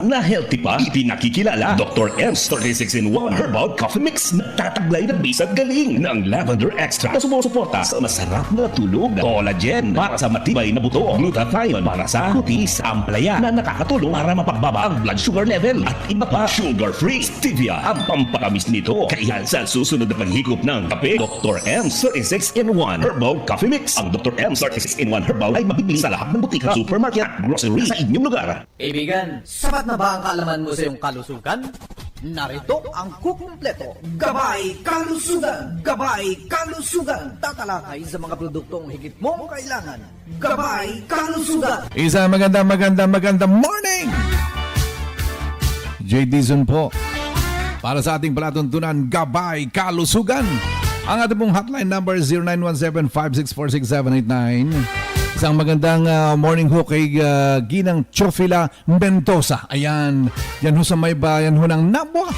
Na healthy pa, ipinakikilala Dr. M's 36-in-1 Herbal Coffee Mix na tataglay ng bisag galing ng lavender extract na sumusuporta sa masarap na tulog, collagen para sa matibay na buto, glutathione para sa kutis, amplaya na nakakatulong para mapagbaba ang blood sugar level at iba pa, sugar-free, stevia ang pampatamis nito. Kaya sa susunod na paghigop ng kape, Dr. M's 36-in-1 Herbal Coffee Mix. Ang Dr. M's 36-in-1 Herbal ay mabibili sa lahat ng butika, supermarket at grocery sa inyong lugar. Kaibigan, sapat na ba ang kaalaman mo sa iyong kalusugan? Narito ang kukumpleto. Gabay Kalusugan! Gabay Kalusugan! Tatalakay sa mga produktong higit mong kailangan. Gabay Kalusugan! Isang magandang morning! J. Dizon po. Para sa ating palatuntunan, Gabay Kalusugan. Ang ating pong hotline number 0917-5646789. Isang magandang morning ho kay Ginang Chofila Mendoza. Ayan, yan ho sa may bayan ho ng Nabwa.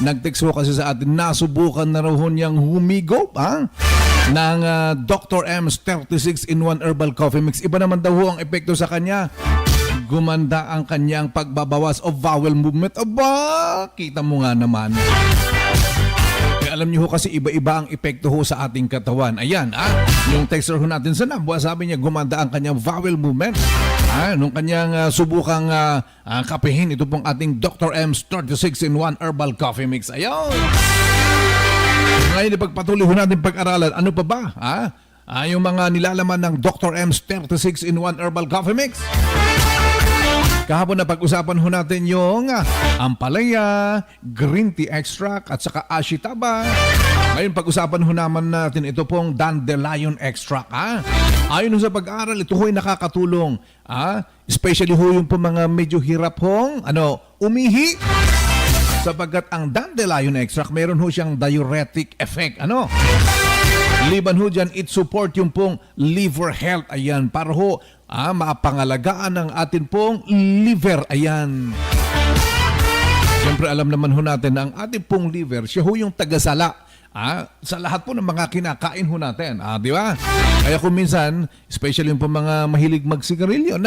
Nag-text ho kasi sa atin, nasubukan na raw ho niyang humigop ng Dr. M's 36-in-1 Herbal Coffee Mix. Iba naman daw ho ang epekto sa kanya. Gumanda ang kanyang pagbabawas of bowel movement. Aba, kita mo nga naman. Alam niyo ho kasi iba-iba ang epekto ho sa ating katawan. Ayan, yung texter ho natin sa Nabwa, sabi niya gumanda ang kanyang bowel movement. Nung kanyang subukang kapehin, ito pong ating Dr. M's 36-in-1 Herbal Coffee Mix. Ayun! Ngayon, ipagpatuloy ho natin pag-aralan. Ano pa ba? Yung mga nilalaman ng Dr. M's 36-in-1 Herbal Coffee Mix. Kahapon na pag-usapan ho natin yung ampalaya, green tea extract at saka ashitaba. Ngayon pag-usapan ho naman natin ito pong dandelion extract. Ayon ho sa pag-aaral, ito ho ay nakakatulong. Especially ho yung po mga medyo hirap hong umihi. Sapagkat ang dandelion extract, meron ho siyang diuretic effect. Liban ho dyan, it support yung pong liver health. Ayan, para ho mapangalagaan ng atin pong liver. Ayan. Siyempre alam naman ho natin na ang ating pong liver, siya ho yung tagasala sa lahat po ng mga kinakain ho natin. Di ba? Kaya kung minsan, especially yung pong mga mahilig magsigarilyo,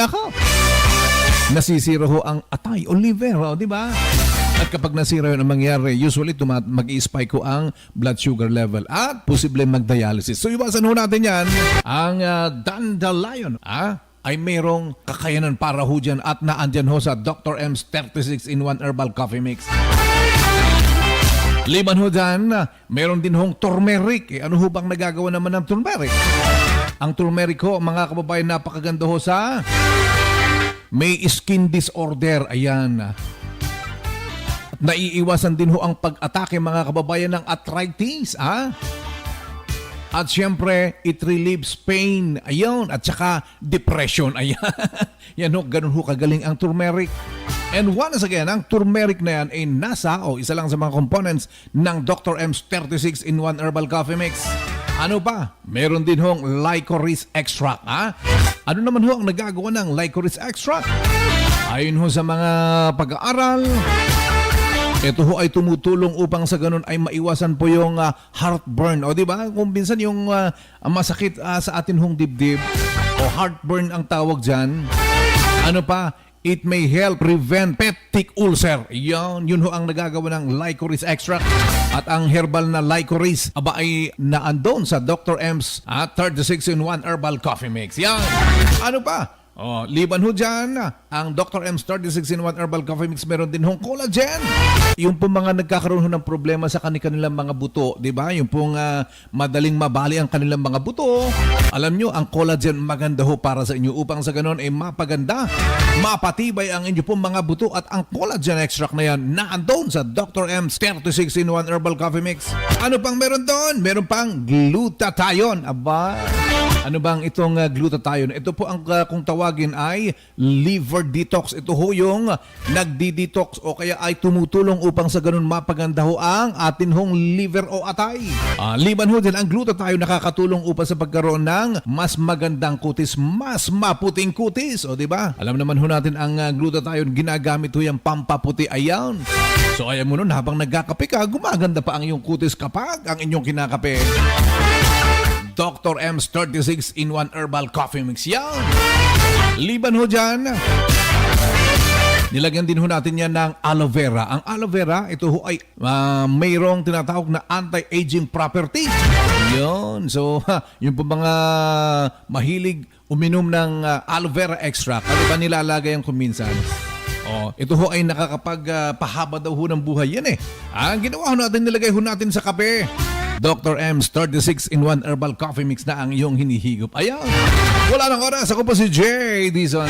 nasisira ho ang atay o liver. Di ba? At kapag nasira yun ang mangyari, usually mag-i-spike ko ang blood sugar level at posible mag-dialysis. So iwasan ho natin yan. Ang dandelion ay mayroong kakayanan para ho dyan at naandyan ho sa Dr. M's 36-in-1 Herbal Coffee Mix. Liban ho dyan, mayroon din hong turmeric. Ano ho bang nagagawa naman ng turmeric? Ang turmeric ho, mga kababayan, napakaganda ho sa may skin disorder. Ayan. Naiiwasan din ho ang pag-atake, mga kababayan, ng arthritis. At syempre, it relieves pain. Ayun. At saka depression. Ayan. Yan ho, ganun ho kagaling ang turmeric. And once again, ang turmeric na yan ay nasa isa lang sa mga components ng Dr. M's 36-in-1 Herbal Coffee Mix. Ano pa? Meron din hong licorice extract. Ano naman ho ang nagagawa ng licorice extract? Ayon ho sa mga pag-aaral, ito ho ay tumutulong upang sa ganun ay maiwasan po yung heartburn. O di ba? Kung minsan yung masakit sa atin hong dibdib o heartburn ang tawag dyan. Ano pa? It may help prevent peptic ulcer. Yun ho ang nagagawa ng licorice extract. At ang herbal na licorice ay naandon sa Dr. M's 36-in-1 Herbal Coffee Mix. Yan. Ano pa? Liban ho dyan, ang Dr. M's 36-in-1 Herbal Coffee Mix, meron din hong collagen. Yung pong mga nagkakaroon ho ng problema sa kanilang mga buto, di ba? Yung pong madaling mabali ang kanilang mga buto. Alam nyo, ang collagen maganda ho para sa inyo upang sa ganon ay mapaganda, mapatibay ang inyo pong mga buto. At ang collagen extract na yan, naandun sa Dr. M's 36-in-1 Herbal Coffee Mix. Ano pang meron doon? Meron pang glutathione. Aba, ano bang itong glutathione? Ito po ang kung tawagin ay liver detox. Ito ho yung nagdi-detox o kaya ay tumutulong upang sa ganun mapaganda ho ang atin hong liver o atay. Liban ho din, ang glutathione nakakatulong upang sa pagkaroon ng mas magandang kutis, mas maputing kutis. O di ba? Alam naman ho natin ang glutathione ginagamit ho yung pampaputi. Ayan. So ayan mo nun, habang nagkakape ka, gumaganda pa ang iyong kutis kapag ang inyong kinakape. Dr. M's 36-in-1 Herbal Coffee Mix. Yan! Liban ho dyan, Nilagyan din ho natin yan ng aloe vera. Ang aloe vera, ito ho ay mayroong tinatawag na anti-aging property. Yun. So, yung po mga mahilig uminom ng aloe vera extract, ano ba nilalagay ang kuminsan? Oh, ito ho ay nakakapagpahaba daw ho ng buhay yan eh. Ang ginawa ho natin, nilagay ho natin sa kape. Dr. M's 36-in-1 Herbal Coffee Mix na ang iyong hinihigop. Ayan. Wala nang oras. Ako po si Jay Dizon.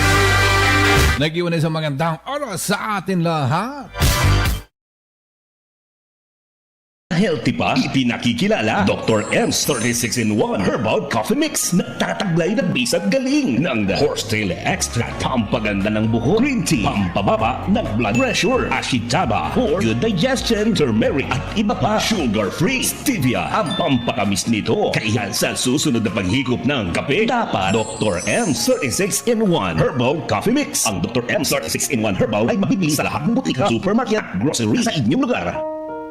Nag-iwan sa magandang oras sa atin lahat. Healthy pa, ipinakikilala Dr. M's 36-in-1 Herbal Coffee Mix. Nagtataglay na base at galing ng horsetail extract, pampaganda ng buhok, green tea, pampababa ng blood pressure, ashitaba for good digestion, turmeric at iba pa, sugar-free, stevia ang pampakamis nito. Kaya sa susunod na paghigop ng kape, dapat Dr. M's 36-in-1 Herbal Coffee Mix. Ang Dr. M's 36-in-1 Herbal ay mabibili sa lahat ng butika, supermarket, grocery sa inyong lugar.